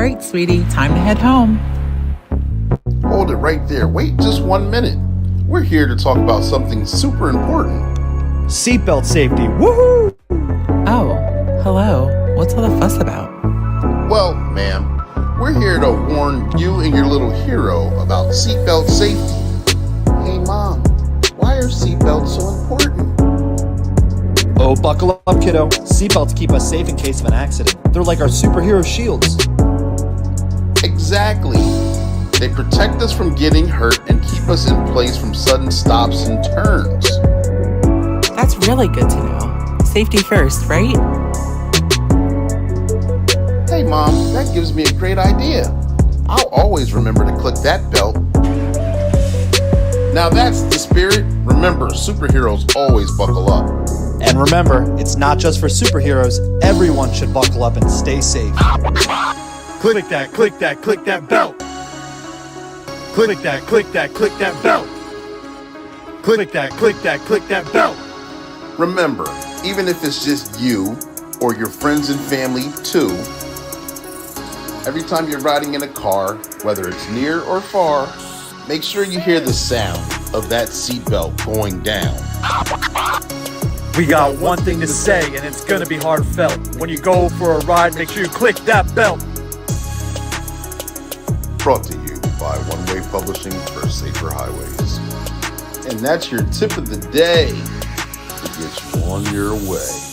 right, sweetie, time to head home. Hold it right there. Wait just 1 minute. We're here to talk about something super important. Seatbelt safety. Woohoo! Oh, hello. What's all the fuss about? Well, ma'am, we're here to warn you and your little hero about seatbelt safety. Hey, Mom, why are seatbelts so important? Oh, buckle up, kiddo. Seatbelts keep us safe in case of an accident. They're like our superhero shields. Exactly. They protect us from getting hurt and keep us in place from sudden stops and turns. That's really good to know. Safety first, right? Hey, Mom, that gives me a great idea. I'll always remember to click that belt. Now that's the spirit. Remember, superheroes always buckle up. And remember, it's not just for superheroes. Everyone should buckle up and stay safe. Click that, click that, click that belt. Click that, click that, click that belt. Click that, click that, click that belt. Remember, even if it's just you or your friends and family too, every time you're riding in a car, whether it's near or far, make sure you hear the sound of that seatbelt going down. We got one thing to say, and it's gonna be heartfelt. When you go for a ride, make sure you click that belt. Brought to you by One Way Publishing for Safer Highways. And that's your tip of the day to get you on your way.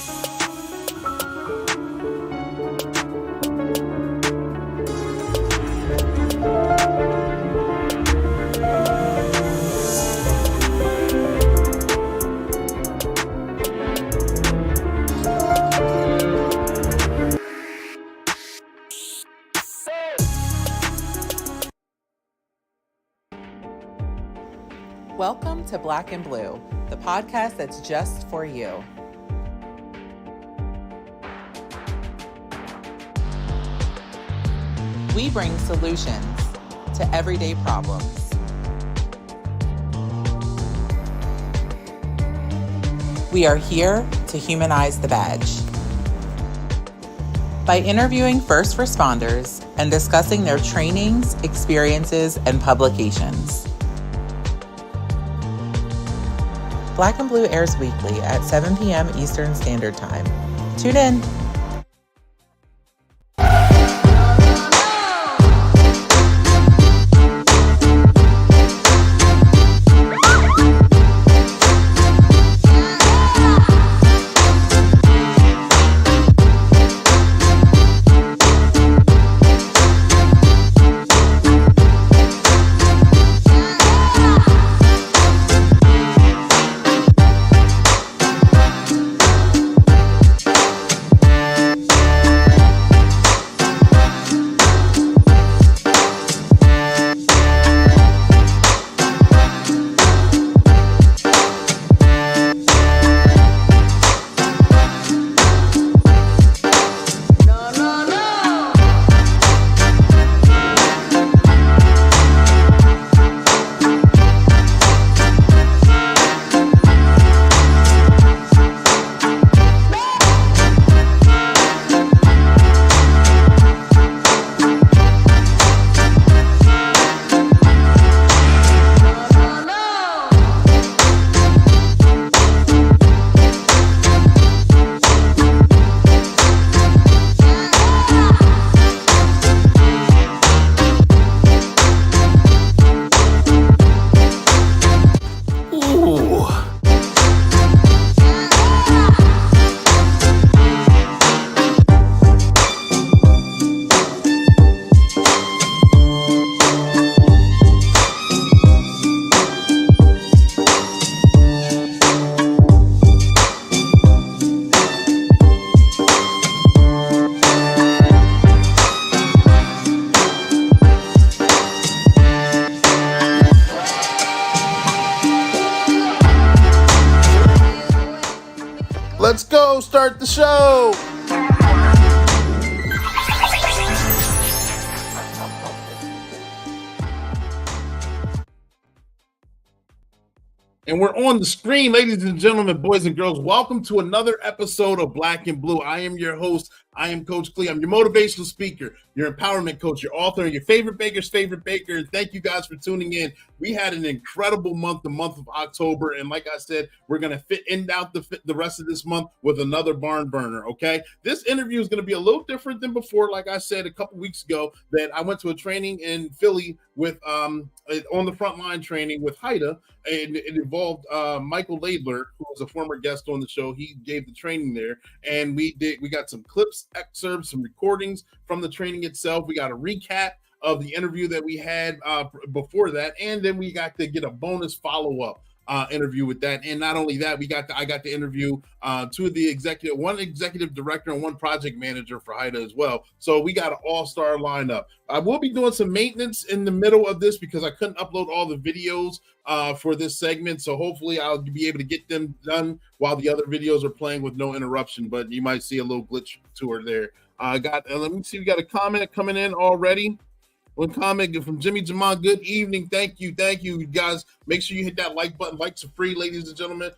Welcome to Black and Blue, the podcast that's just for you. We bring solutions to everyday problems. We are here to humanize the badge. By interviewing first responders and discussing their trainings, experiences, and publications. Black and Blue airs weekly at 7 p.m. Eastern Standard Time. Tune in. Let's go start the show. And we're on the screen, ladies and gentlemen, boys and girls. Welcome to another episode of Black and Blue. I am your host, I am Coach Clee. I'm your motivational speaker, your empowerment coach, your author, and your favorite baker's favorite baker. And thank you guys for tuning in. We had an incredible month, the month of October. And like I said, we're going to end out the rest of this month with another barn burner, okay? This interview is going to be a little different than before. Like I said a couple weeks ago, that I went to a training in Philly with on the front line training with HIDTA, and it involved Michael Laidler, who was a former guest on the show. He gave the training there, and we got some clips, excerpts, some recordings from the training itself. We got a recap of the interview that we had before that, and then we got to get a bonus follow-up interview with that. And not only that, I got to interview one executive director and one project manager for HIDTA as well. So we got an all-star lineup. I will be doing some maintenance in the middle of this because I couldn't upload all the videos for this segment. So hopefully I'll be able to get them done while the other videos are playing with no interruption, but you might see a little glitch to her there. Let me see, we got a comment coming in already. One comment from Jimmy Jamon. Good evening. Thank you. You guys, make sure you hit that like button. Likes are free, ladies and gentlemen.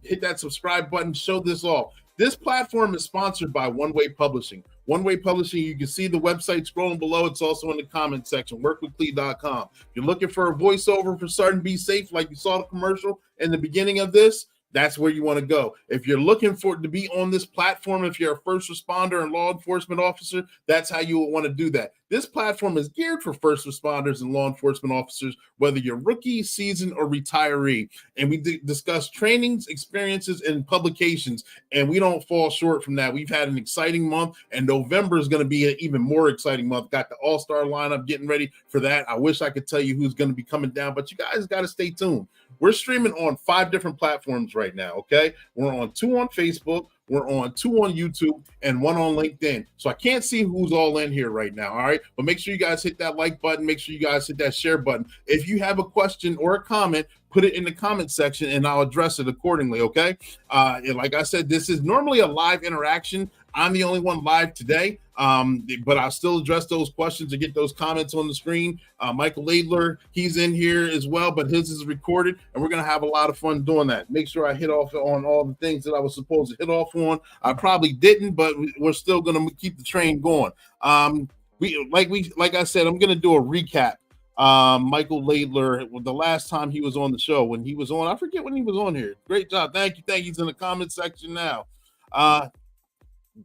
Hit that subscribe button. Show this off. This platform is sponsored by One Way Publishing. One Way Publishing, you can see the website scrolling below. It's also in the comment section, workwithclee.com. If you're looking for a voiceover for Start and Be Safe, like you saw the commercial in the beginning of this, that's where you want to go. If you're looking for to be on this platform, if you're a first responder and law enforcement officer, that's how you will want to do that. This platform is geared for first responders and law enforcement officers, whether you're rookie, seasoned, or retiree. And we discuss trainings, experiences, and publications, and we don't fall short from that. We've had an exciting month, and November is going to be an even more exciting month. Got the all-star lineup getting ready for that. I wish I could tell you who's going to be coming down, but you guys got to stay tuned. We're streaming on 5 different platforms right now, okay? We're on 2 on Facebook, we're on 2 on YouTube, and 1 on LinkedIn. So I can't see who's all in here right now, all right? But make sure you guys hit that like button. Make sure you guys hit that share button. If you have a question or a comment, put it in the comment section, and I'll address it accordingly, okay? And like I said, this is normally a live interaction. I'm the only one live today, but I'll still address those questions and get those comments on the screen. Michael Laidler, he's in here as well, but his is recorded, and we're going to have a lot of fun doing that. Make sure I hit off on all the things that I was supposed to hit off on. I probably didn't, but we're still going to keep the train going. Like I said, I'm going to do a recap. Michael Laidler, the last time he was on the show, when he was on, I forget when he was on here. Great job. Thank you. He's in the comment section now.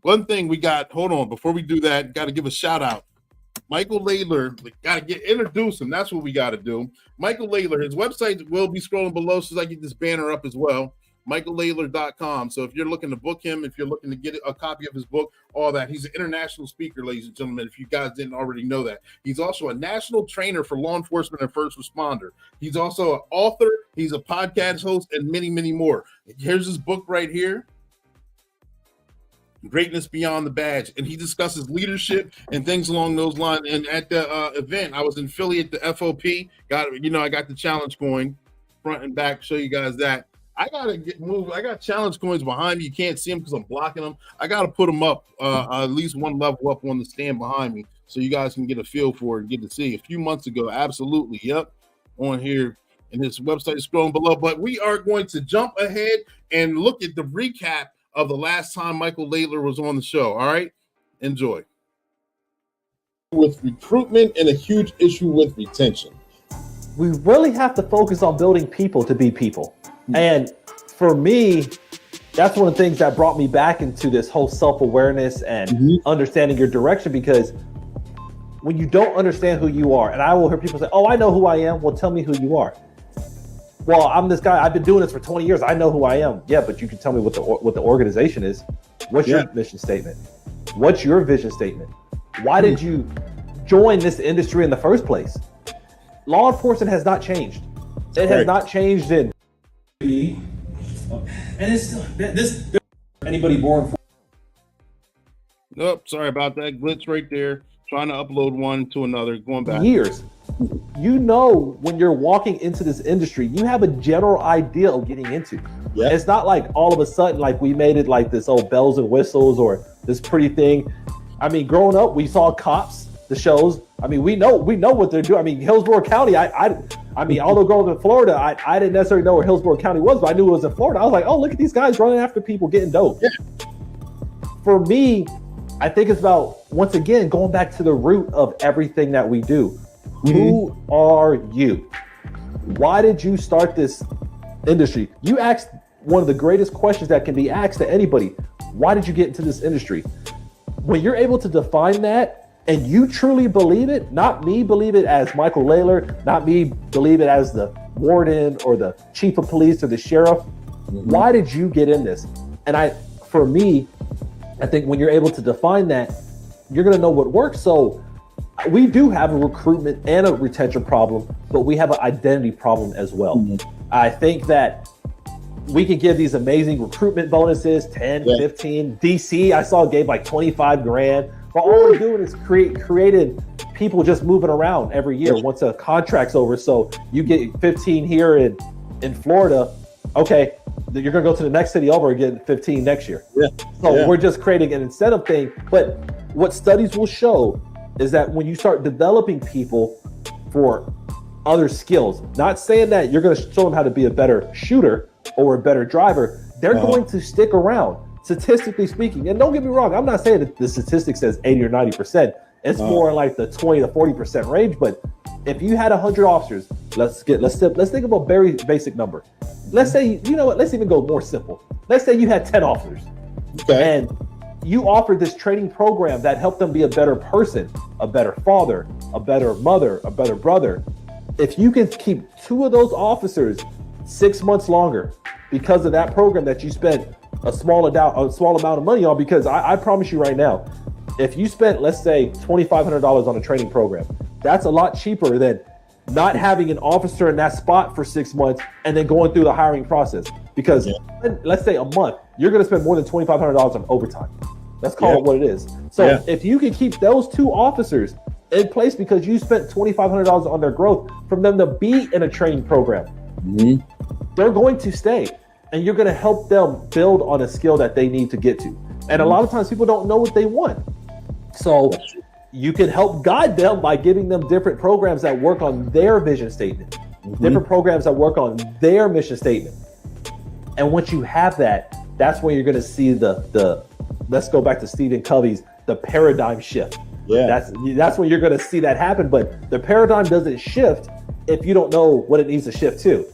One thing we got, hold on, before we do that, got to give a shout out. Michael Laidler, got to introduce him. That's what we got to do. Michael Laidler, his website will be scrolling below so I get this banner up as well. MichaelLaidler.com. So if you're looking to book him, if you're looking to get a copy of his book, all that. He's an international speaker, ladies and gentlemen, if you guys didn't already know that. He's also a national trainer for law enforcement and first responder. He's also an author. He's a podcast host and many, many more. Here's his book right here. Greatness Beyond the Badge, and he discusses leadership and things along those lines. And at the event, I was in Philly at the FOP. I got the challenge coin front and back. Show you guys that. I gotta get moved. I got challenge coins behind me. You can't see them because I'm blocking them. I gotta put them up at least one level up on the stand behind me, so you guys can get a feel for it and get to see. A few months ago, absolutely, yep, on here. And his website is scrolling below. But we are going to jump ahead and look at the recap of the last time Michael Laidler was on the show. All right, enjoy. With recruitment and a huge issue with retention. We really have to focus on building people to be people. And for me, that's one of the things that brought me back into this whole self-awareness and understanding your direction, because when you don't understand who you are, and I will hear people say, oh, I know who I am. Well, tell me who you are. Well, I'm this guy. I've been doing this for 20 years. I know who I am. Yeah, but you can tell me what the organization is. What's your mission statement? What's your vision statement? Why did you join this industry in the first place? Law enforcement has not changed. It has not changed in. And it's this anybody born. Nope, sorry about that glitch right there. Trying to upload one to another, going back years. You know, when you're walking into this industry, you have a general idea of getting into. Yep. It's not like all of a sudden, like we made it like this old bells and whistles or this pretty thing. I mean, growing up, we saw Cops, the shows. I mean, we know what they're doing. I mean, Hillsborough County. I mean, although growing up in Florida, I didn't necessarily know where Hillsborough County was, but I knew it was in Florida. I was like, oh, look at these guys running after people getting dope. Yeah. for me, I think it's about, once again, going back to the root of everything that we do. Who are you? Why did you start this industry? You asked one of the greatest questions that can be asked to anybody. Why did you get into this industry? When you're able to define that and you truly believe it, not me believe it as Michael Laidler, not me believe it as the warden or the chief of police or the sheriff. Why did you get in this? And for me, I think when you're able to define that, you're going to know what works. So we do have a recruitment and a retention problem, but we have an identity problem as well. I think that we can give these amazing recruitment bonuses, 10, 15. DC, I saw gave like 25 grand. But all we're doing is creating people just moving around every year once a contract's over. So you get 15 here in Florida. Okay, you're going to go to the next city over and get 15 next year. So we're just creating an incentive thing. But what studies will show is that when you start developing people for other skills, not saying that you're going to show them how to be a better shooter or a better driver, they're going to stick around, statistically speaking. And don't get me wrong, I'm not saying that the statistic says 80 or 90%. It's more like the 20 to 40% range. But if you had 100 officers, let's think of a very basic number. Let's say, you know what, let's even go more simple. Let's say you had 10 officers. And you offered this training program that helped them be a better person, a better father, a better mother, a better brother. If you can keep 2 of those officers 6 months longer because of that program that you spent a small amount of money on, because I promise you right now, if you spent, let's say, $2,500 on a training program, that's a lot cheaper than not having an officer in that spot for 6 months and then going through the hiring process. Because let's say a month, you're going to spend more than $2,500 on overtime. Let's call it what it is. So if you can keep those 2 officers in place because you spent $2,500 on their growth, from them to be in a training program, they're going to stay. And you're going to help them build on a skill that they need to get to. And a lot of times people don't know what they want. So you can help guide them by giving them different programs that work on their vision statement, different programs that work on their mission statement. And once you have that, that's when you're going to see the let's go back to Stephen Covey's, the paradigm shift. That's when you're going to see that happen. But the paradigm doesn't shift if you don't know what it needs to shift to.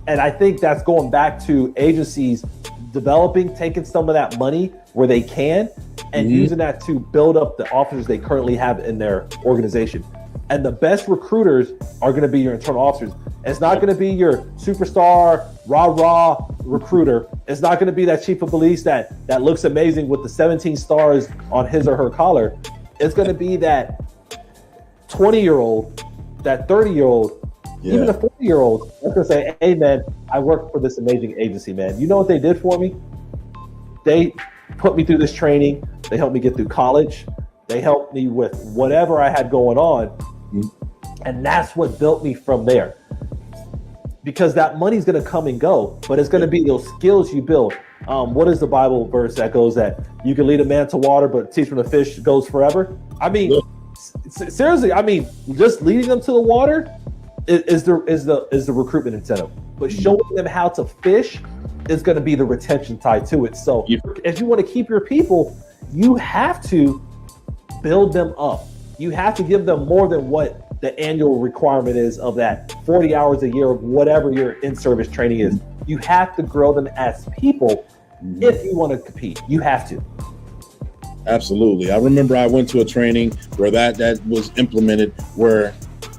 And I think that's going back to agencies taking some of that money where they can and using that to build up the officers they currently have in their organization. And the best recruiters are going to be your internal officers. It's not going to be your superstar, rah recruiter. It's not going to be that chief of police that looks amazing with the 17 stars on his or her collar. It's going to be that 20-year-old, that 30-year-old, even a 40-year-old that's going to say, hey, man, I work for this amazing agency, man. You know what they did for me? They put me through this training. They helped me get through college. They helped me with whatever I had going on. And that's what built me from there. Because that money's going to come and go, but it's going to be those skills you build. What is the Bible verse that goes that you can lead a man to water, but teach him to fish goes forever? I mean, seriously, I mean, just leading them to the water is the recruitment incentive, but showing them how to fish is going to be the retention tied to it. So if you want to keep your people, you have to build them up. You have to give them more than what the annual requirement is of that 40 hours a year of whatever your in-service training is. You have to grow them as people if you want to compete. You have to. Absolutely. I remember I went to a training where that was implemented, where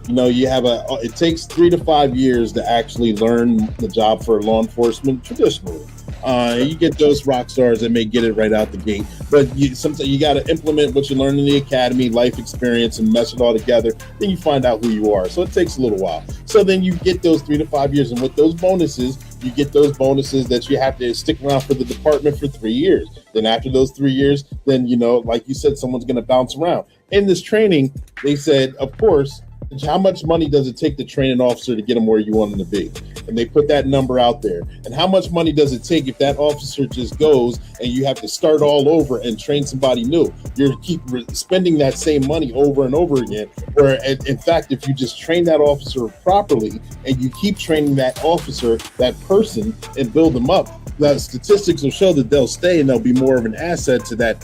you have it takes 3 to 5 years to actually learn the job for law enforcement traditionally. You get those rock stars that may get it right out the gate, but sometimes you got to implement what you learn in the academy, life experience, and mesh it all together. Then you find out who you are. So it takes a little while. So then you get those 3 to 5 years, and with those bonuses, you get those bonuses that you have to stick around for the department for 3 years. Then after those 3 years, then like you said, someone's going to bounce around. In this training, they said, of course, how much money does it take to train an officer to get them where you want them to be? And they put that number out there. And how much money does it take if that officer just goes and you have to start all over and train somebody new? You're keep spending that same money over and over again. Where in fact, if you just train that officer properly and you keep training that officer, that person, and build them up, the statistics will show that they'll stay and they'll be more of an asset to that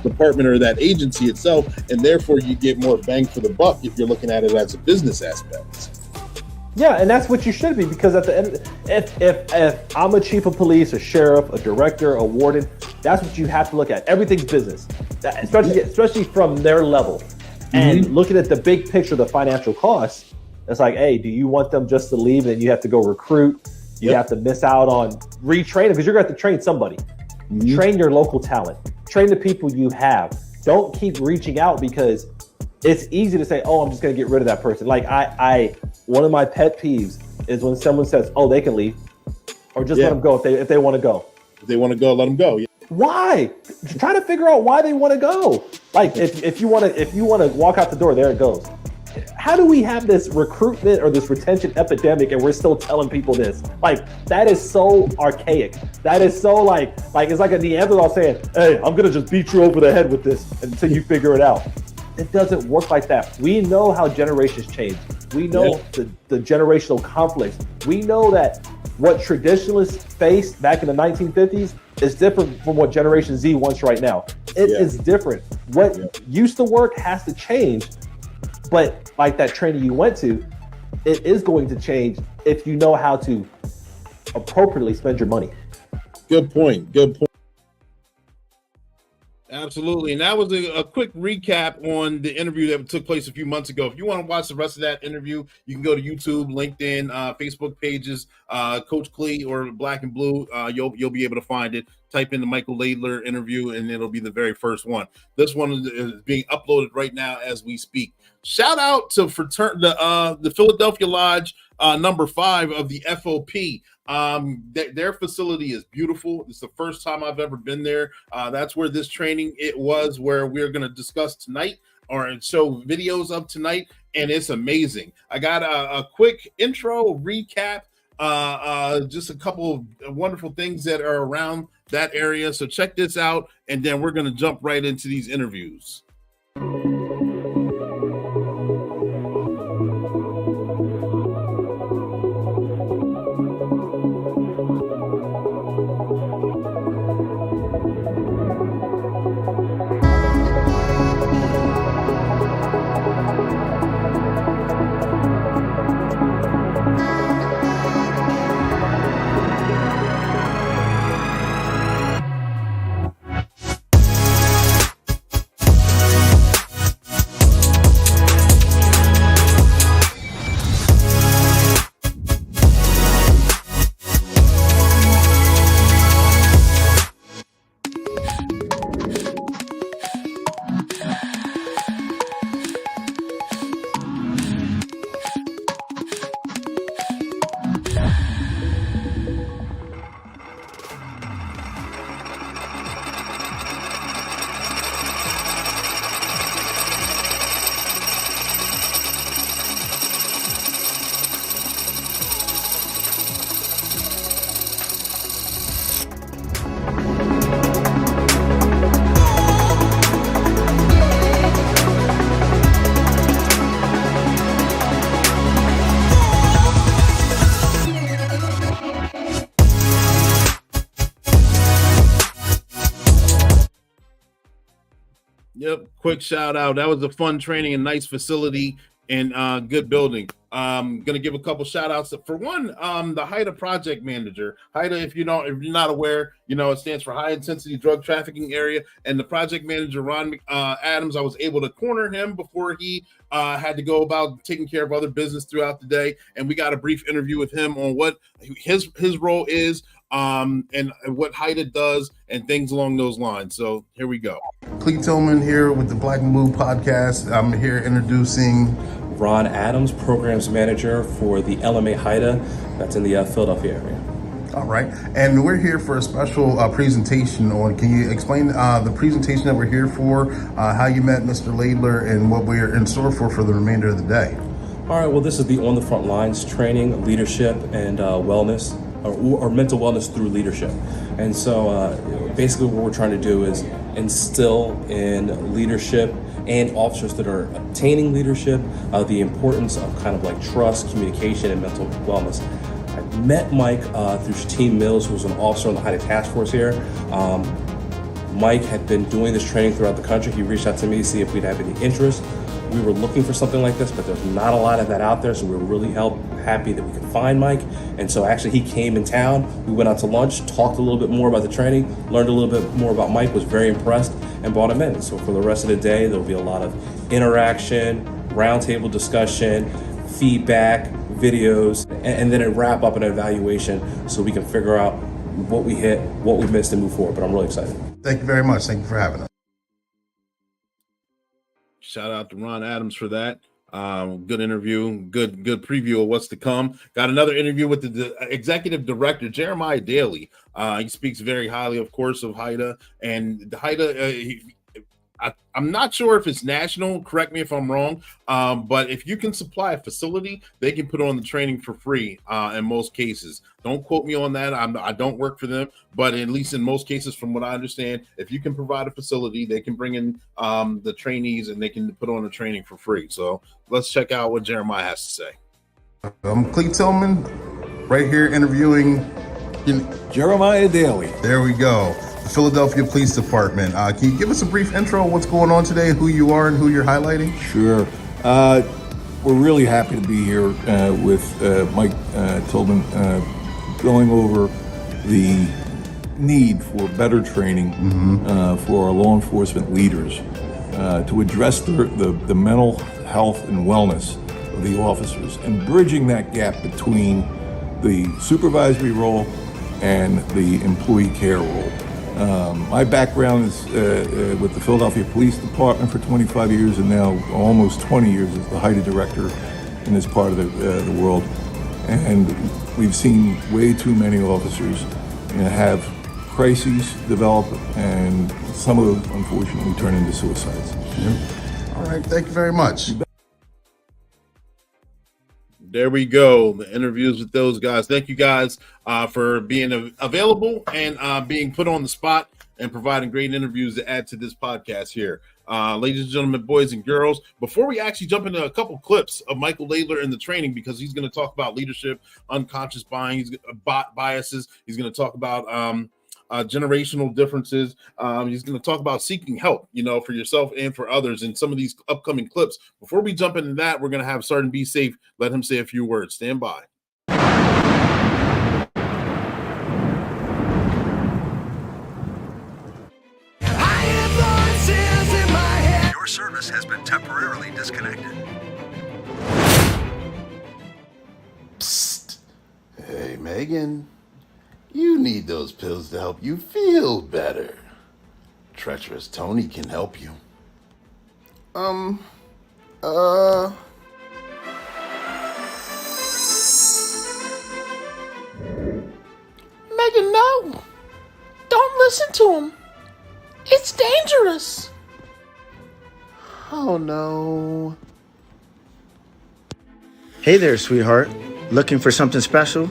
department or that agency itself, and therefore you get more bang for the buck if you're looking at it as a business aspect. Yeah, and that's what you should be, because at the end, if I'm a chief of police, a sheriff, a director, a warden, that's what you have to look at. Everything's business, especially from their level. And looking at the big picture, the financial costs, it's like, hey, do you want them just to leave and you have to go recruit? You have to miss out on retraining, because you're going to have to train somebody. Train your local talent. Train the people you have. Don't keep reaching out, because it's easy to say, oh, I'm just going to get rid of that person. Like one of my pet peeves is when someone says, oh, they can leave, or just let them go if they want to go. If they want to go, let them go. Yeah. Why? Try to figure out why they want to go. Like if you want to walk out the door, there it goes. How do we have this recruitment or this retention epidemic and we're still telling people this? Like, that is so archaic. That is so like it's like a Neanderthal saying, hey, I'm going to just beat you over the head with this until you figure it out. It doesn't work like that. We know how generations change. We know the generational conflicts. We know that what traditionalists faced back in the 1950s is different from what Generation Z wants right now. It is different. What used to work has to change. But like that training you went to, it is going to change if you know how to appropriately spend your money. Good point. Absolutely. And that was a quick recap on the interview that took place a few months ago. If you want to watch the rest of that interview, you can go to YouTube, LinkedIn, Facebook pages, Coach Clee or Black and Blue. You'll be able to find it. Type in the Michael Laidler interview, and it'll be the very first one. This one is being uploaded right now as we speak. Shout out to the Philadelphia Lodge number 5 of the FOP. Their facility is beautiful. It's the first time I've ever been there. That's where this training was, where we're going to discuss tonight or show videos of tonight, and it's amazing. I got a quick intro recap, just a couple of wonderful things that are around that area. So check this out, and then we're going to jump right into these interviews. Yep. Quick shout out. That was a fun training and nice facility and good building. Going to give a couple shout outs. For one, the HIDTA project manager. HIDTA, if you're not aware, it stands for High Intensity Drug Trafficking Area. And the project manager, Ron Adams, I was able to corner him before he had to go about taking care of other business throughout the day. And we got a brief interview with him on what his role is, and what HIDTA does and things along those lines. So here we go. Clee Tillman here with the Black and Blue podcast. I'm here introducing Ron Adams, Programs Manager for the LMA HIDTA that's in the Philadelphia area. All right, and we're here for a special presentation on, can you explain the presentation that we're here for, how you met Mr. Laidler, and what we're in store for the remainder of the day? All right, well, this is the On the Front Lines training, leadership, and wellness, or mental wellness through leadership. And so basically what we're trying to do is instill in leadership and officers that are obtaining leadership, the importance of kind of like trust, communication, and mental wellness. I met Mike through Shateem Mills, who was an officer on the HIDTA task force here. Mike had been doing this training throughout the country. He reached out to me to see if we'd have any interest. We were looking for something like this, but there's not a lot of that out there, so we were really happy that we could find Mike. And so actually he came in town, we went out to lunch, talked a little bit more about the training, learned a little bit more about Mike, was very impressed, and brought him in. So for the rest of the day, there'll be a lot of interaction, roundtable discussion, feedback, videos, and then a wrap up and an evaluation so we can figure out what we hit, what we missed, and move forward. But I'm really excited. Thank you very much. Thank you for having us. Shout out to Ron Adams for that. Good interview, good preview of what's to come. Got another interview with the executive director, Jeremiah Daley. He speaks very highly, of course, of HIDTA. And the HIDTA, I'm not sure if it's national, correct me if I'm wrong, but if you can supply a facility, they can put on the training for free in most cases. Don't quote me on that. I don't work for them, but at least in most cases, from what I understand, if you can provide a facility, they can bring in the trainees and they can put on the training for free. So let's check out what Jeremiah has to say. I'm Clee Tillman, right here interviewing Jeremiah Daley. There we go. The Philadelphia Police Department. Can you give us a brief intro of what's going on today, who you are and who you're highlighting? Sure. We're really happy to be here with Mike Tillman going over the need for better training for our law enforcement leaders to address the mental health and wellness of the officers and bridging that gap between the supervisory role and the employee care role. My background is with the Philadelphia Police Department for 25 years and now almost 20 years as the HIDTA director in this part of the world. And we've seen way too many officers have crises develop, and some of those unfortunately turn into suicides. All right, thank you very much. There we go. The interviews with those guys. Thank you guys for being available and being put on the spot and providing great interviews to add to this podcast here. Ladies and gentlemen, boys and girls, before we actually jump into a couple clips of Michael Laidler in the training, because he's going to talk about leadership, unconscious biases. He's going to talk about generational differences. He's going to talk about seeking help, for yourself and for others in some of these upcoming clips. Before we jump into that, we're going to have Sergeant Be Safe let him say a few words. Stand by. Your service has been temporarily disconnected. Psst. Hey, Megan. You need those pills to help you feel better. Treacherous Tony can help you. Megan, no. Don't listen to him. It's dangerous. Oh, no. Hey there, sweetheart. Looking for something special?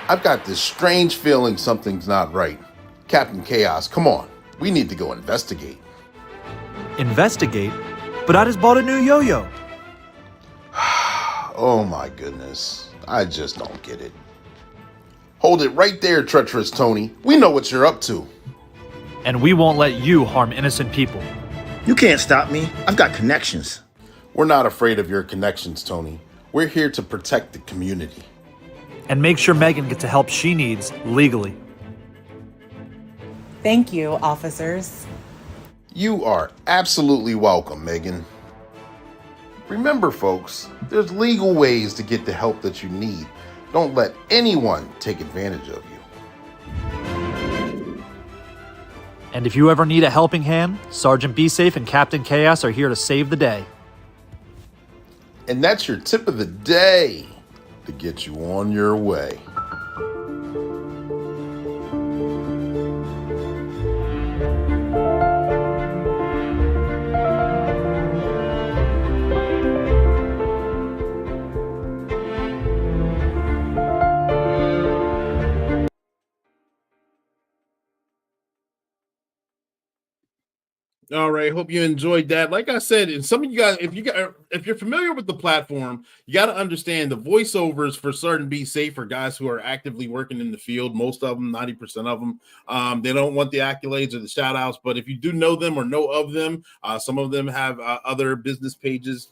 I've got this strange feeling something's not right. Captain Chaos, come on. We need to go investigate. Investigate? But I just bought a new yo-yo. Oh my goodness. I just don't get it. Hold it right there, Treacherous Tony. We know what you're up to. And we won't let you harm innocent people. You can't stop me. I've got connections. We're not afraid of your connections, Tony. We're here to protect the community. And make sure Megan gets the help she needs legally. Thank you, officers. You are absolutely welcome, Megan. Remember, folks, there's legal ways to get the help that you need. Don't let anyone take advantage of you. And if you ever need a helping hand, Sergeant Be Safe and Captain Chaos are here to save the day. And that's your tip of the day to get you on your way. All right, hope you enjoyed that. Like I said, and some of you guys, if you're familiar with the platform, you got to understand the voiceovers for certain Be Safe for guys who are actively working in the field. Most of them, 90% of them, they don't want the accolades or the shout outs. But if you do know them or know of them, some of them have other business pages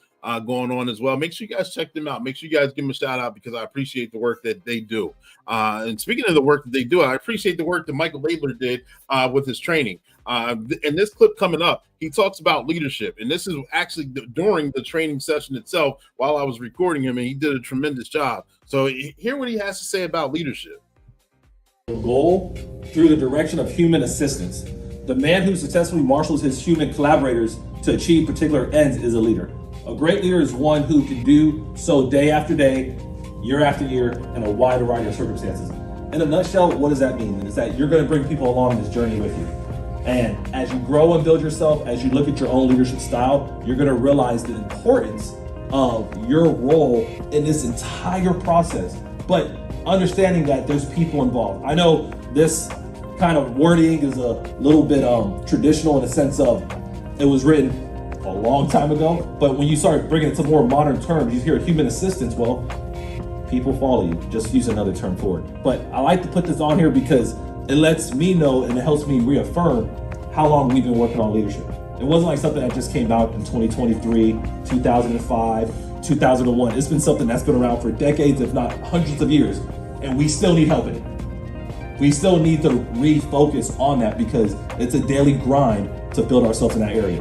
going on as well. Make sure you guys check them out. Make sure you guys give them a shout out because I appreciate the work that they do. And speaking of the work that they do, I appreciate the work that Michael Laidler did with his training. In this clip coming up, he talks about leadership, and this is actually during the training session itself while I was recording him, and he did a tremendous job. So hear what he has to say about leadership. Goal through the direction of human assistance. The man who successfully marshals his human collaborators to achieve particular ends is a leader. A great leader is one who can do so day after day, year after year, in a wide variety of circumstances. In a nutshell, what does that mean? It's that you're going to bring people along this journey with you. And as you grow and build yourself, as you look at your own leadership style, you're going to realize the importance of your role in this entire process. But understanding that there's people involved. I know this kind of wording is a little bit traditional in the sense of it was written a long time ago, but when you start bringing it to more modern terms, you hear human assistance. Well, people follow you. Just use another term for it. But I like to put this on here because it lets me know and it helps me reaffirm how long we've been working on leadership. It wasn't like something that just came out in 2023, 2005, 2001. It's been something that's been around for decades, if not hundreds of years, and we still need help in it. We still need to refocus on that because it's a daily grind to build ourselves in that area.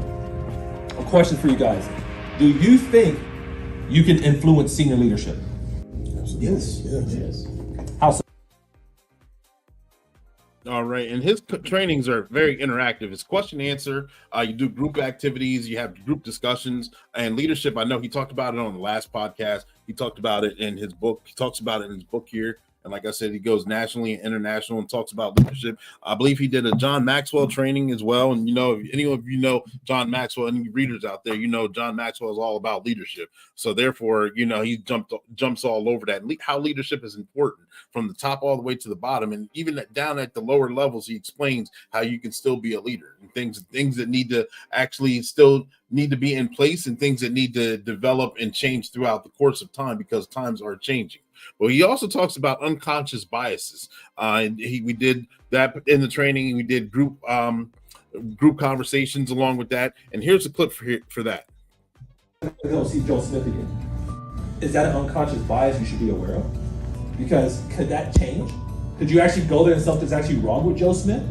A question for you guys. Do you think you can influence senior leadership? Yes. How so? All right, and his trainings are very interactive. It's question answer. You do group activities, you have group discussions, and leadership. I know he talked about it on the last podcast. He talked about it in his book. He talks about it in his book here. And like I said, he goes nationally and international and talks about leadership. I believe he did a John Maxwell training as well. And, you know, if any of you know John Maxwell, any readers out there, you know John Maxwell is all about leadership. So therefore, you know, he jumps all over that. How leadership is important from the top all the way to the bottom. And even down at the lower levels, he explains how you can still be a leader and things that need to actually still need to be in place and things that need to develop and change throughout the course of time because times are changing. Well, he also talks about unconscious biases. We did that in the training. We did group conversations along with that. And here's a clip for that. Go see Joe Smith again. Is that an unconscious bias you should be aware of? Because could that change? Could you actually go there and something's actually wrong with Joe Smith?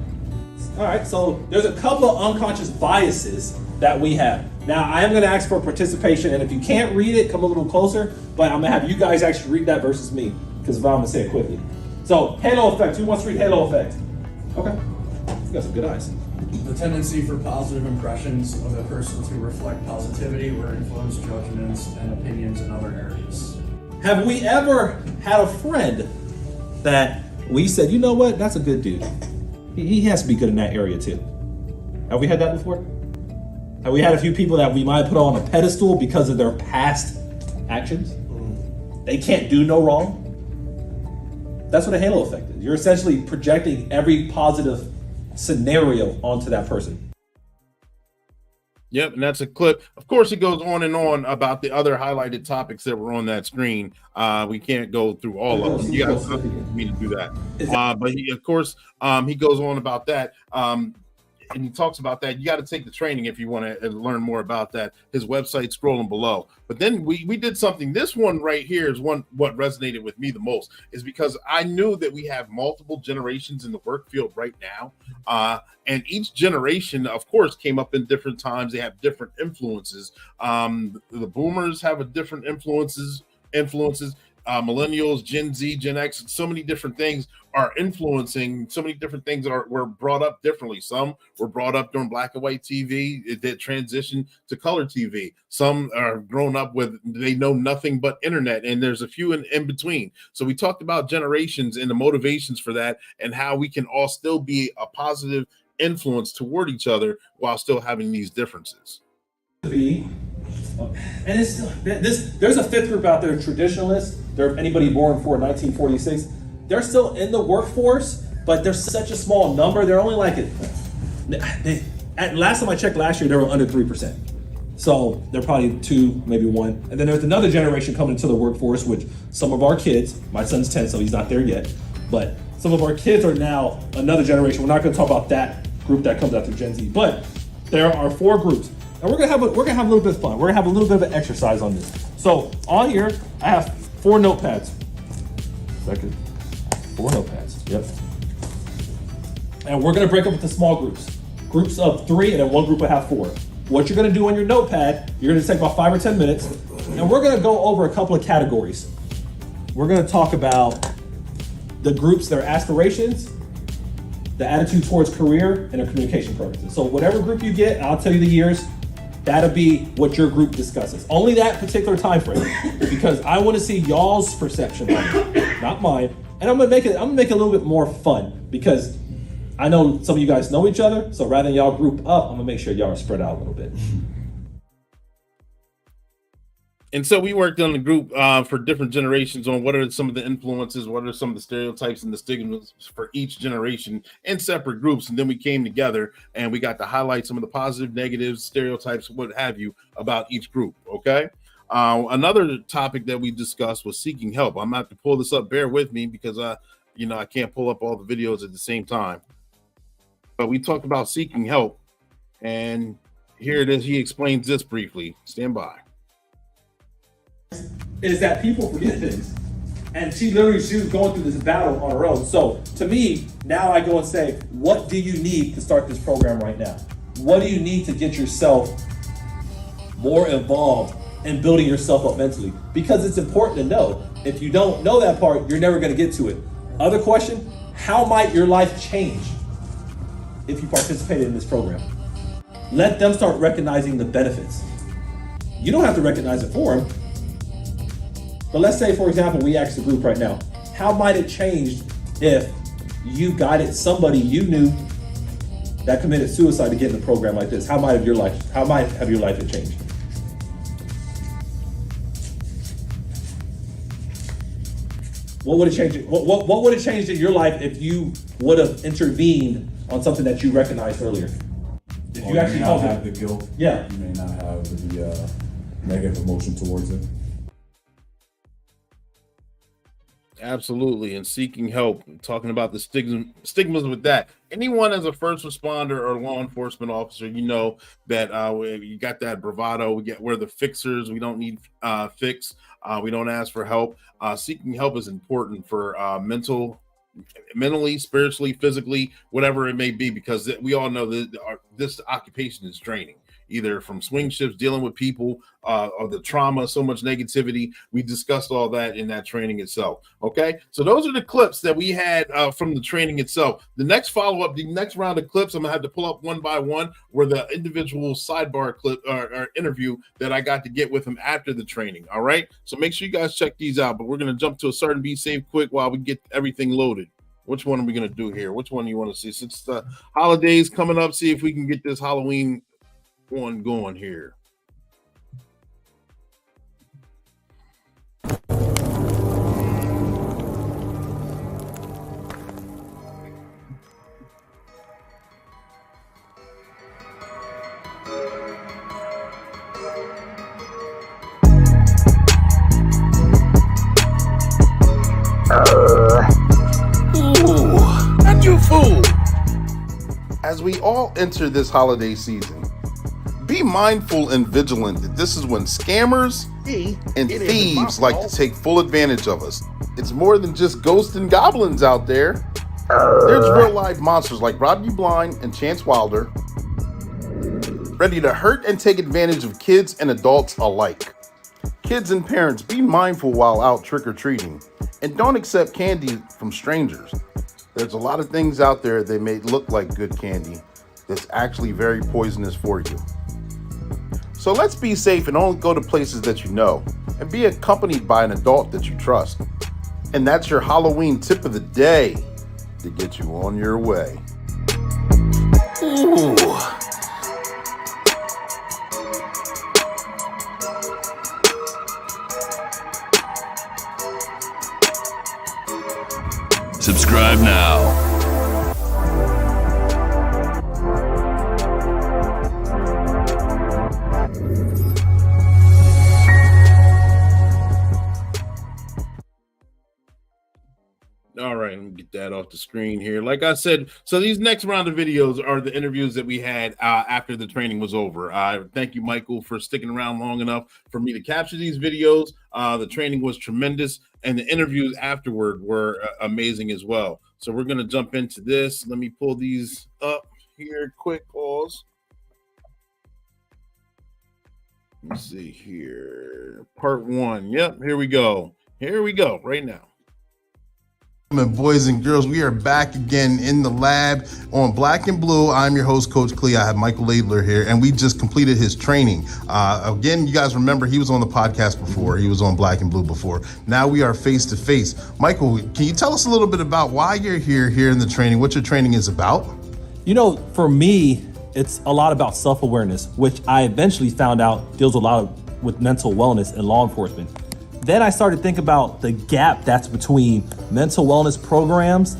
All right, so there's a couple of unconscious biases that we have. Now, I am going to ask for participation, and if you can't read it, come a little closer, but I'm going to have you guys actually read that versus me, because I'm going to say it quickly. So, halo effect. Who wants to read halo effect? Okay. You got some good eyes. The tendency for positive impressions of a person to reflect positivity or influence judgments and opinions in other areas. Have we ever had a friend that we said, you know what, that's a good dude. He has to be good in that area too. Have we had that before? Have we had a few people that we might put on a pedestal because of their past actions? They can't do no wrong. That's what a halo effect is. You're essentially projecting every positive scenario onto that person. Yep, and that's a clip. Of course, he goes on and on about the other highlighted topics that were on that screen. We can't go through all of them. You guys me to do that. But he, of course, he goes on about that. And he talks about that. You got to take the training if you want to learn more about that. His website scrolling below. But then we did something. This one right here is what resonated with me the most is because I knew that we have multiple generations in the work field right now. And each generation, of course, came up in different times. They have different influences. The boomers have a different influences. millennials, Gen Z, Gen X, so many different things are influencing. So many different things were brought up differently. Some were brought up during black and white TV. It did transition to color TV. Some are grown up with, they know nothing but internet, and there's a few in between. So we talked about generations and the motivations for that, and how we can all still be a positive influence toward each other while still having these differences. And it's there's a fifth group out there, traditionalists. They're anybody born before 1946. They're still in the workforce, but they're such a small number. They're only like at last time I checked last year, they were under 3%. So they're probably 2, maybe 1. And then there's another generation coming into the workforce, which some of our kids, my son's 10, so he's not there yet, but some of our kids are now another generation. We're not going to talk about that group that comes after Gen Z, but there are 4 groups. And we're gonna have a little bit of fun. We're gonna have a little bit of an exercise on this. So on here, I have 4 notepads. 4 notepads. Yep. And we're gonna break up into small groups. Groups of 3, and then one group will have 4. What you're gonna do on your notepad, you're gonna take about 5 or 10 minutes, and we're gonna go over a couple of categories. We're gonna talk about the groups, their aspirations, the attitude towards career, and their communication preferences. So whatever group you get, I'll tell you the years. That'll be what your group discusses. Only that particular time frame, because I want to see y'all's perception on it, not mine. And I'm gonna make it a little bit more fun, because I know some of you guys know each other. So rather than y'all group up, I'm gonna make sure y'all are spread out a little bit. And so we worked on the group for different generations on what are some of the influences, what are some of the stereotypes and the stigmas for each generation in separate groups. And then we came together and we got to highlight some of the positive, negatives, stereotypes, what have you, about each group. Okay. Another topic that we discussed was seeking help. I'm gonna have to pull this up. Bear with me, because I can't pull up all the videos at the same time. But we talked about seeking help, and here it is. He explains this briefly. Stand by. Is that people forget things. And she was going through this battle on her own. So to me, now I go and say, what do you need to start this program right now? What do you need to get yourself more involved in building yourself up mentally? Because it's important to know. If you don't know that part, you're never going to get to it. Other question, how might your life change if you participated in this program? Let them start recognizing the benefits. You don't have to recognize it for them. But let's say, for example, we asked the group right now, how might it change if you guided somebody you knew that committed suicide to get in a program like this? How might have your life changed? What would have changed? What would have changed in your life if you would have intervened on something that you recognized earlier? If you actually may not have the guilt. Yeah. You may not have the negative emotion towards it. Absolutely. And seeking help, talking about the stigmas with that. Anyone as a first responder or law enforcement officer, you know that you got that bravado. We're the fixers. We don't need fix. We don't ask for help. Seeking help is important for mentally, spiritually, physically, whatever it may be, because we all know that this occupation is draining, either from swing shifts, dealing with people, or the trauma, so much negativity. We discussed all that in that training itself. Okay, so those are the clips that we had from the training itself. The next follow-up, the next round of clips, I'm gonna have to pull up one by one, were the individual sidebar clip or interview that I got to get with him after the training. All right, so make sure you guys check these out. But we're gonna jump to a certain Be Safe quick while we get everything loaded. Which one are we gonna do here? Which one do you want to see? Since the holidays coming up, see if we can get this Halloween one going here. Ooh, and you fool! As we all enter this holiday season, be mindful and vigilant that this is when scammers and thieves like to take full advantage of us. It's more than just ghosts and goblins out there. There's real life monsters like Rob You Blind and Chance Wilder, ready to hurt and take advantage of kids and adults alike. Kids and parents, be mindful while out trick-or-treating, and don't accept candy from strangers. There's a lot of things out there that may look like good candy that's actually very poisonous for you. So let's be safe and only go to places that you know, and be accompanied by an adult that you trust. And that's your Halloween tip of the day to get you on your way. Ooh. Subscribe now. All right, let me get that off the screen here. Like I said, so these next round of videos are the interviews that we had after the training was over. Thank you, Michael, for sticking around long enough for me to capture these videos. The training was tremendous, and the interviews afterward were amazing as well. So we're going to jump into this. Let me pull these up here. Quick pause. Let's see here. Part 1. Yep, here we go. Here we go right now. Boys and girls, we are back again in the lab on Black and Blue. I'm your host, Coach Clee. I have Michael Laidler here, and we just completed his training. Again, you guys remember he was on the podcast before. He was on Black and Blue before. Now we are face to face. Michael, can you tell us a little bit about why you're here in the training, what your training is about? You know, for me, it's a lot about self-awareness, which I eventually found out deals a lot with mental wellness and law enforcement. Then I started thinking about the gap that's between mental wellness programs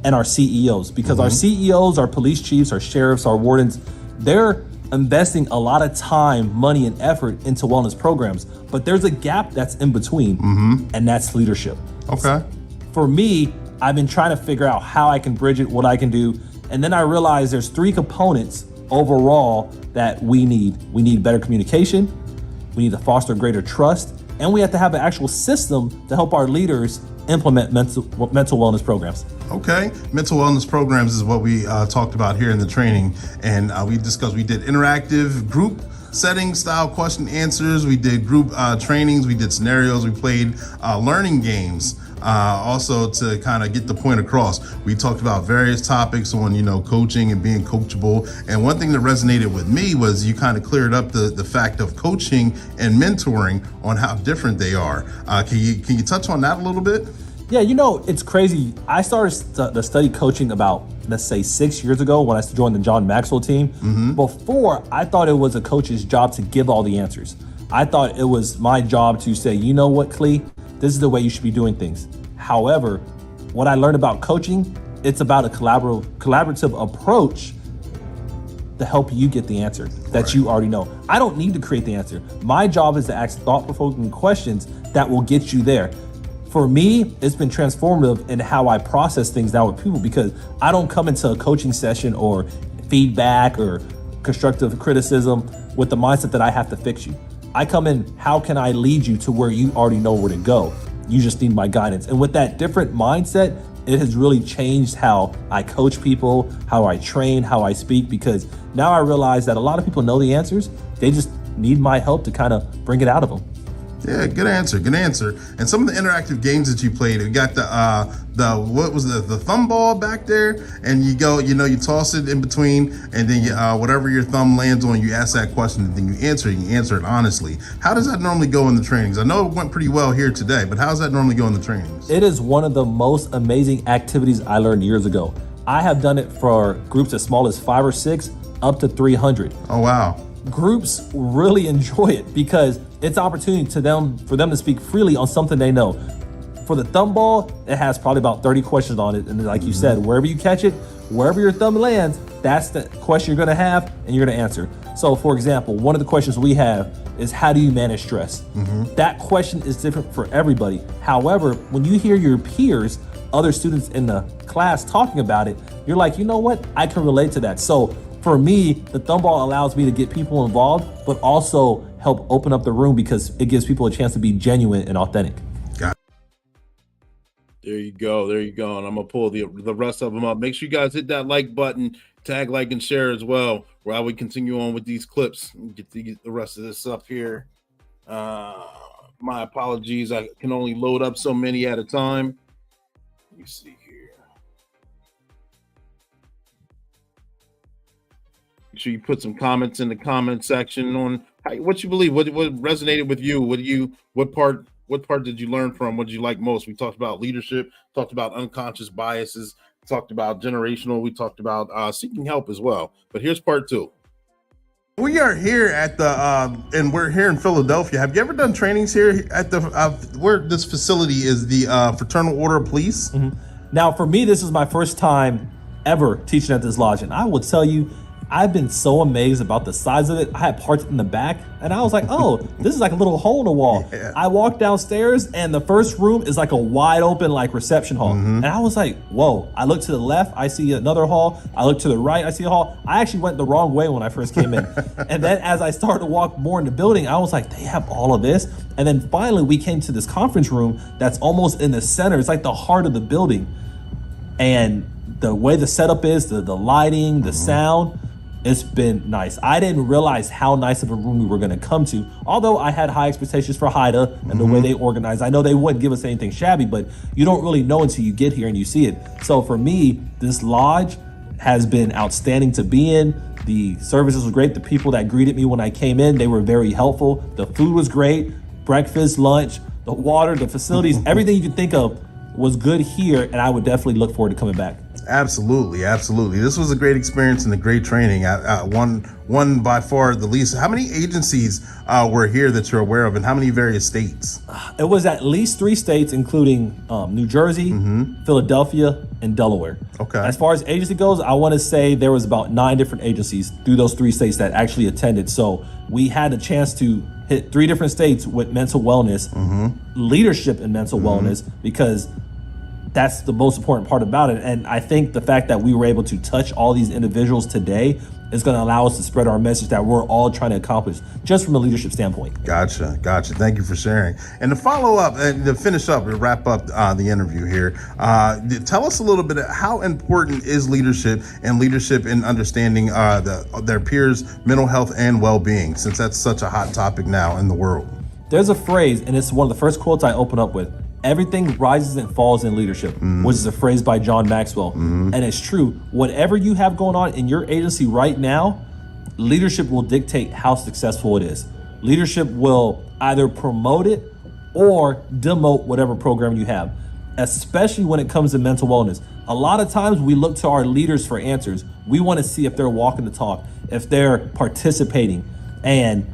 and our CEOs, because our CEOs, our police chiefs, our sheriffs, our wardens, they're investing a lot of time, money, and effort into wellness programs. But there's a gap that's in between, and that's leadership. Okay. For me, I've been trying to figure out how I can bridge it, what I can do. And then I realized there's 3 components overall that we need. We need better communication, we need to foster greater trust, and we have to have an actual system to help our leaders implement mental wellness programs. Okay, mental wellness programs is what we talked about here in the training, and we did interactive group setting style question answers, we did group trainings, we did scenarios, we played learning games. Also to kind of get the point across. We talked about various topics on, coaching and being coachable. And one thing that resonated with me was you kind of cleared up the fact of coaching and mentoring on how different they are. Can you touch on that a little bit? Yeah, it's crazy. I started to study coaching about, let's say, 6 years ago when I joined the John Maxwell team. Before, I thought it was a coach's job to give all the answers. I thought it was my job to say, you know what, Clee? This is the way you should be doing things. However, what I learned about coaching, it's about a collaborative approach to help you get the answer that you already know. I don't need to create the answer. My job is to ask thought-provoking questions that will get you there. For me, it's been transformative in how I process things now with people, because I don't come into a coaching session or feedback or constructive criticism with the mindset that I have to fix you. I come in, how can I lead you to where you already know where to go? You just need my guidance. And with that different mindset, it has really changed how I coach people, how I train, how I speak, because now I realize that a lot of people know the answers. They just need my help to kind of bring it out of them. Yeah, good answer. And some of the interactive games that you played, we got the thumb ball back there, and you go, you toss it in between, and then whatever your thumb lands on, you ask that question, and then you answer it honestly. How does that normally go in the trainings? I know it went pretty well here today, but how does that normally go in the trainings? It is one of the most amazing activities I learned years ago. I have done it for groups as small as 5 or 6 up to 300. Oh, wow. Groups really enjoy it because it's opportunity for them to speak freely on something they know. For the thumb ball, it has probably about 30 questions on it. And like you said, wherever you catch it, wherever your thumb lands, that's the question you're gonna have and you're gonna answer. So for example, one of the questions we have is, how do you manage stress? That question is different for everybody. However, when you hear your peers, other students in the class talking about it, you're like, you know what? I can relate to that. So for me, the thumb ball allows me to get people involved, but also help open up the room because it gives people a chance to be genuine and authentic. There you go. And I'm going to pull the rest of them up. Make sure you guys hit that like button, tag, like, and share as well, while we continue on with these clips. Get the rest of this up here. My apologies. I can only load up so many at a time. Let me see here. Make sure you put some comments in the comment section on what you believe, what resonated with you. What part did you learn from? What did you like most? We talked about leadership, talked about unconscious biases, talked about generational, we talked about seeking help as well. But here's part 2. We are here at the and we're here in Philadelphia. Have you ever done trainings here at the where this facility is, the Fraternal Order of Police? Mm-hmm. Now, for me, this is my first time ever teaching at this lodge, and I will tell you, I've been so amazed about the size of it. I had parts in the back, and I was like, oh, this is like a little hole in the wall. Yeah. I walked downstairs, and the first room is like a wide open like reception hall. Mm-hmm. And I was like, whoa. I look to the left, I see another hall. I look to the right, I see a hall. I actually went the wrong way when I first came in. And then as I started to walk more in the building, I was like, they have all of this? And then finally, we came to this conference room that's almost in the center. It's like the heart of the building. And the way the setup is, the lighting, the sound, it's been nice. I didn't realize how nice of a room we were going to come to, although I had high expectations for HIDTA and the way they organize. I know they wouldn't give us anything shabby, but you don't really know until you get here and you see it. So for me, this lodge has been outstanding to be in. The services were great. The people that greeted me when I came in, they were very helpful. The food was great. Breakfast, lunch, the water, the facilities, everything you could think of was good here, and I would definitely look forward to coming back. Absolutely. This was a great experience and a great training. One by far the least. How many agencies were here that you're aware of, and how many various states? It was at least 3 states, including New Jersey, Philadelphia, and Delaware. Okay. As far as agency goes, I want to say there was about 9 different agencies through those 3 states that actually attended. So we had a chance to hit 3 different states with mental wellness, leadership in mental wellness, because that's the most important part about it. And I think the fact that we were able to touch all these individuals today is going to allow us to spread our message that we're all trying to accomplish just from a leadership standpoint. Gotcha. Thank you for sharing. And to follow up and to finish up and wrap up the interview here, tell us a little bit of how important is leadership and leadership in understanding their peers' mental health and well-being, since that's such a hot topic now in the world. There's a phrase, and it's one of the first quotes I open up with. Everything rises and falls in leadership, which is a phrase by John Maxwell. And it's true. Whatever you have going on in your agency right now, leadership will dictate how successful it is. Leadership will either promote it or demote whatever program you have, especially when it comes to mental wellness. A lot of times we look to our leaders for answers. We want to see if they're walking the talk, if they're participating. And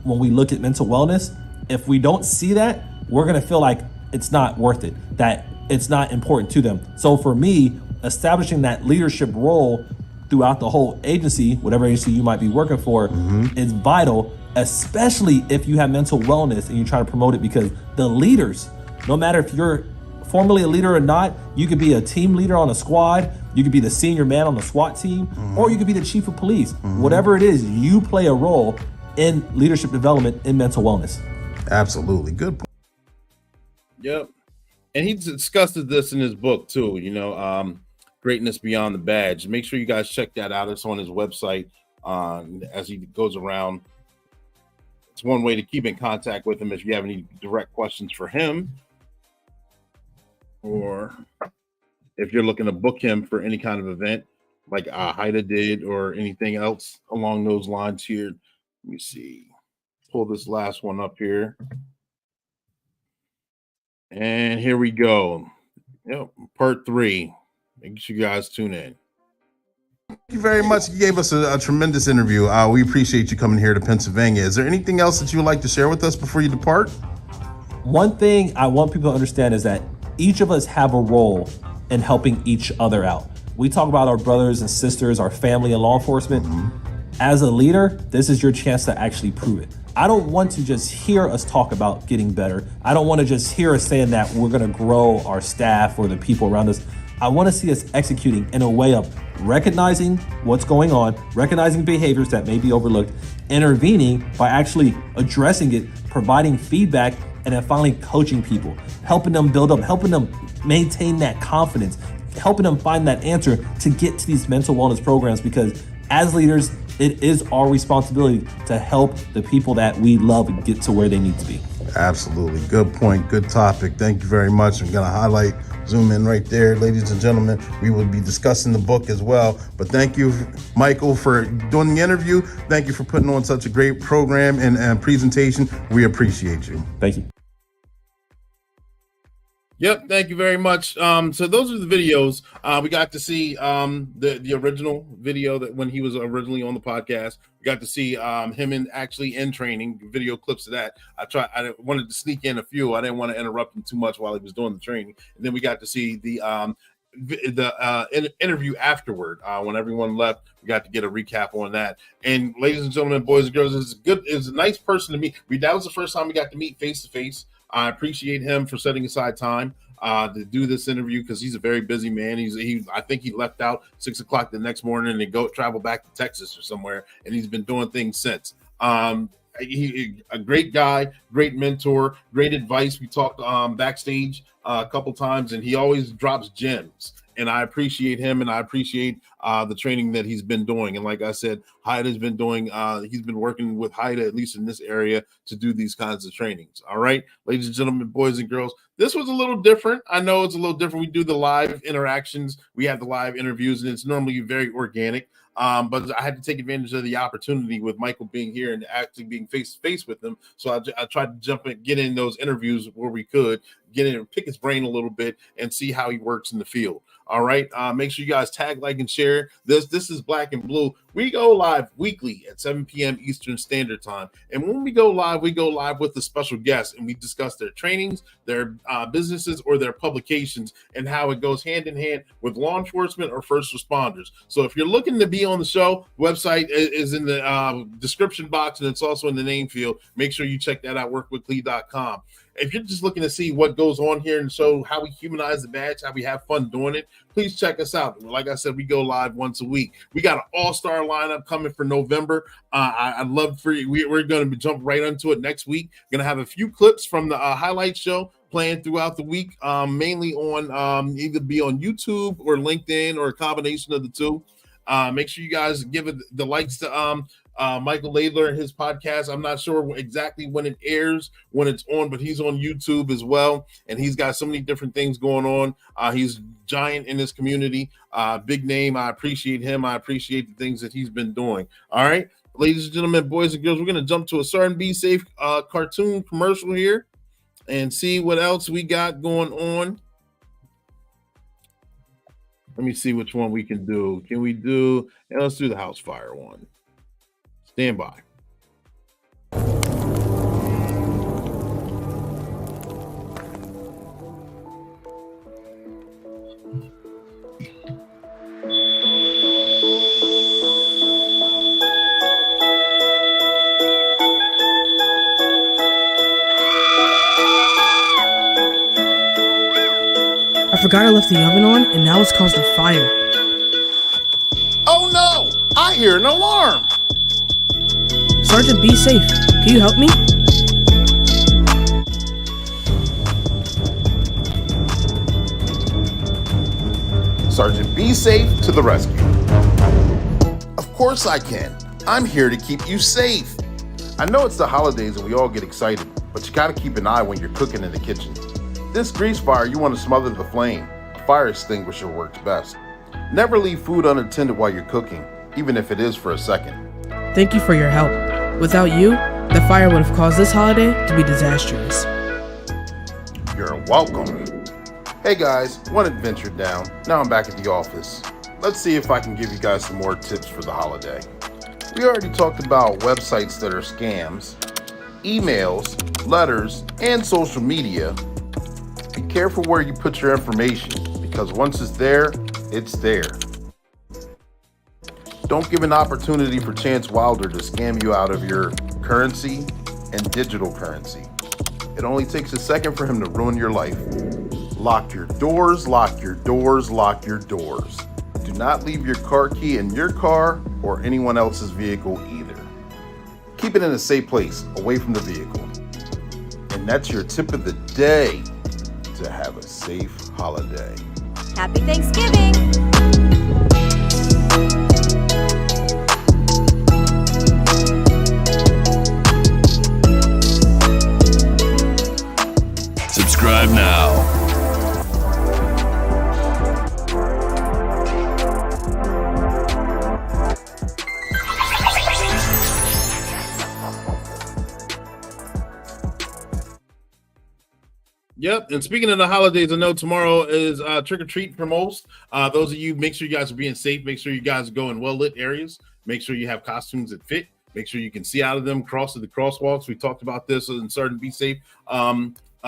when we look at mental wellness, if we don't see that, we're going to feel like it's not worth it, that it's not important to them. So for me, establishing that leadership role throughout the whole agency, whatever agency you might be working for, is vital, especially if you have mental wellness and you're trying to promote it, because the leaders, no matter if you're formally a leader or not, you could be a team leader on a squad, you could be the senior man on the SWAT team, or you could be the chief of police. Whatever it is, you play a role in leadership development in mental wellness. Absolutely. Good point. Yep. And he discussed this in his book too, Greatness Beyond the Badge. Make sure you guys check that out. It's on his website as he goes around. It's one way to keep in contact with him if you have any direct questions for him, or if you're looking to book him for any kind of event like HIDTA did or anything else along those lines here. Let me see. Pull this last one up here. And here we go. Part 3. Make sure you guys tune in. Thank you very much. You gave us a tremendous interview. We appreciate you coming here to Pennsylvania. Is there anything else that you would like to share with us before you depart? One thing I want people to understand is that each of us have a role in helping each other out. We talk about our brothers and sisters, our family, and law enforcement. As a leader, this is your chance to actually prove it. I don't want to just hear us talk about getting better. I don't want to just hear us saying that we're going to grow our staff or the people around us. I want to see us executing in a way of recognizing what's going on, recognizing behaviors that may be overlooked, intervening by actually addressing it, providing feedback, and then finally coaching people, helping them build up, helping them maintain that confidence, helping them find that answer to get to these mental wellness programs, because as leaders, it is our responsibility to help the people that we love get to where they need to be. Absolutely. Good point. Good topic. Thank you very much. I'm going to highlight, zoom in right there. Ladies and gentlemen, we will be discussing the book as well. But thank you, Michael, for doing the interview. Thank you for putting on such a great program and presentation. We appreciate you. Thank you. Yep, thank you very much. So those are the videos. We got to see the original video that when he was originally on the podcast. We got to see him actually in training, video clips of that. I wanted to sneak in a few. I didn't want to interrupt him too much while he was doing the training. And then we got to see the interview afterward. When everyone left, we got to get a recap on that. And ladies and gentlemen, boys and girls, it's a nice person to meet. That was the first time we got to meet face to face. I appreciate him for setting aside time to do this interview, because he's a very busy man. I think he left out 6 o'clock the next morning and travel back to Texas or somewhere, and he's been doing things since. He a great guy, great mentor, great advice. We talked backstage a couple times, and he always drops gems. And I appreciate him, and I appreciate the training that he's been doing. And like I said, HIDTA's been doing, he's been working with HIDTA, at least in this area, to do these kinds of trainings. All right, ladies and gentlemen, boys and girls, this was a little different. I know it's a little different. We do the live interactions. We have the live interviews, and it's normally very organic. But I had to take advantage of the opportunity with Michael being here and actually being face to face with him. So I tried to jump in, get in those interviews where we could, get in and pick his brain a little bit and see how he works in the field. All right. Make sure you guys tag, like, and share. This is Black and Blue. We go live weekly at 7 p.m. Eastern Standard Time. And when we go live with a special guest, and we discuss their trainings, their businesses, or their publications, and how it goes hand in hand with law enforcement or first responders. So if you're looking to be on the show, website is in the description box, and it's also in the name field. Make sure you check that out, workwithlee.com. If you're just looking to see what goes on here and show how we humanize the badge, how we have fun doing it, please check us out. Like I said, we go live once a week. We got an all-star lineup coming for November. I'd love for you. We're going to jump right into it next week. Going to have a few clips from the highlight show playing throughout the week, mainly on either be on YouTube or LinkedIn or a combination of the two. Make sure you guys give it the likes to Michael Laidler and his podcast. I'm not sure exactly when it airs, when it's on, but he's on YouTube as well, and he's got so many different things going on. He's giant in his community, big name. I appreciate him. I appreciate the things that he's been doing. All right, ladies and gentlemen, boys and girls, we're going to jump to a certain Be Safe cartoon commercial here and see what else we got going on. Let me see which one we can do. Can we do, let's do the house fire one. Stand by. I forgot I left the oven on, and now it's caused a fire. Oh no! I hear an alarm! Sergeant, be safe. Can you help me? Sergeant Be Safe to the rescue. Of course I can. I'm here to keep you safe. I know it's the holidays and we all get excited, but you gotta keep an eye when you're cooking in the kitchen. This grease fire, you want to smother the flame. A fire extinguisher works best. Never leave food unattended while you're cooking, even if it is for a second. Thank you for your help. Without you, the fire would have caused this holiday to be disastrous. You're welcome. Hey guys, one adventure down. Now I'm back at the office. Let's see if I can give you guys some more tips for the holiday. We already talked about websites that are scams, emails, letters, and social media. Be careful where you put your information, because once it's there, it's there. Don't give an opportunity for Chance Wilder to scam you out of your currency and digital currency. It only takes a second for him to ruin your life. Lock your doors, lock your doors, lock your doors. Do not leave your car key in your car or anyone else's vehicle either. Keep it in a safe place, away from the vehicle. And that's your tip of the day, to have a safe holiday. Happy Thanksgiving! Subscribe now. Yep. And speaking of the holidays, I know tomorrow is trick or treat for most. Those of you, make sure you guys are being safe. Make sure you guys go in well lit areas. Make sure you have costumes that fit. Make sure you can see out of them, cross to the crosswalks. We talked about this in certain Be Safe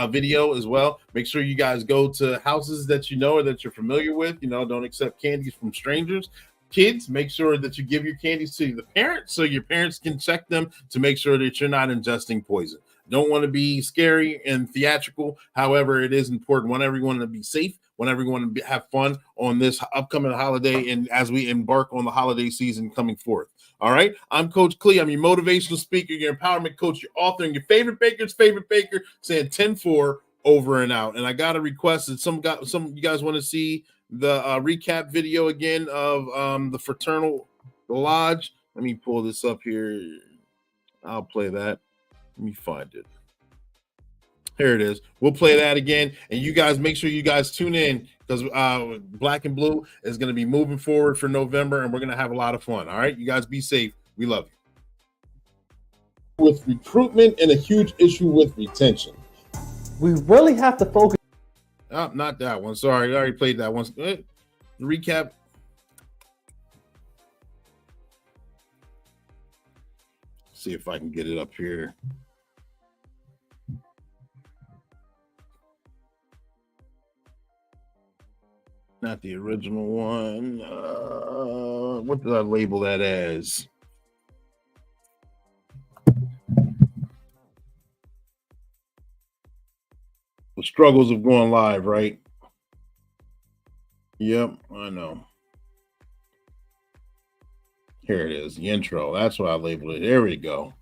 video as well. Make sure you guys go to houses that you know or that you're familiar with. You know, don't accept candies from strangers. Kids, make sure that you give your candies to the parents so your parents can check them to make sure that you're not ingesting poison. Don't want to be scary and theatrical. However, it is important. Want everyone to be safe. Want everyone to have fun on this upcoming holiday and as we embark on the holiday season coming forth. All right. I'm Coach Clee. I'm your motivational speaker, your empowerment coach, your author, and your favorite baker's favorite baker, saying 10-4 over and out. And I got a request that some of you guys want to see the recap video again of the Fraternal Lodge. Let me pull this up here. I'll play that. Let me find it. Here it is. We'll play that again. And you guys, make sure you guys tune in because Black and Blue is going to be moving forward for November, and we're going to have a lot of fun. All right? You guys be safe. We love you. With recruitment and a huge issue with retention. We really have to focus. Oh, not that one. Sorry. I already played that one. Recap. See if I can get it up here. Not the original one. What did I label that as? The struggles of going live, right? Yep, I know. Here it is, the intro. That's why I labeled it. There we go.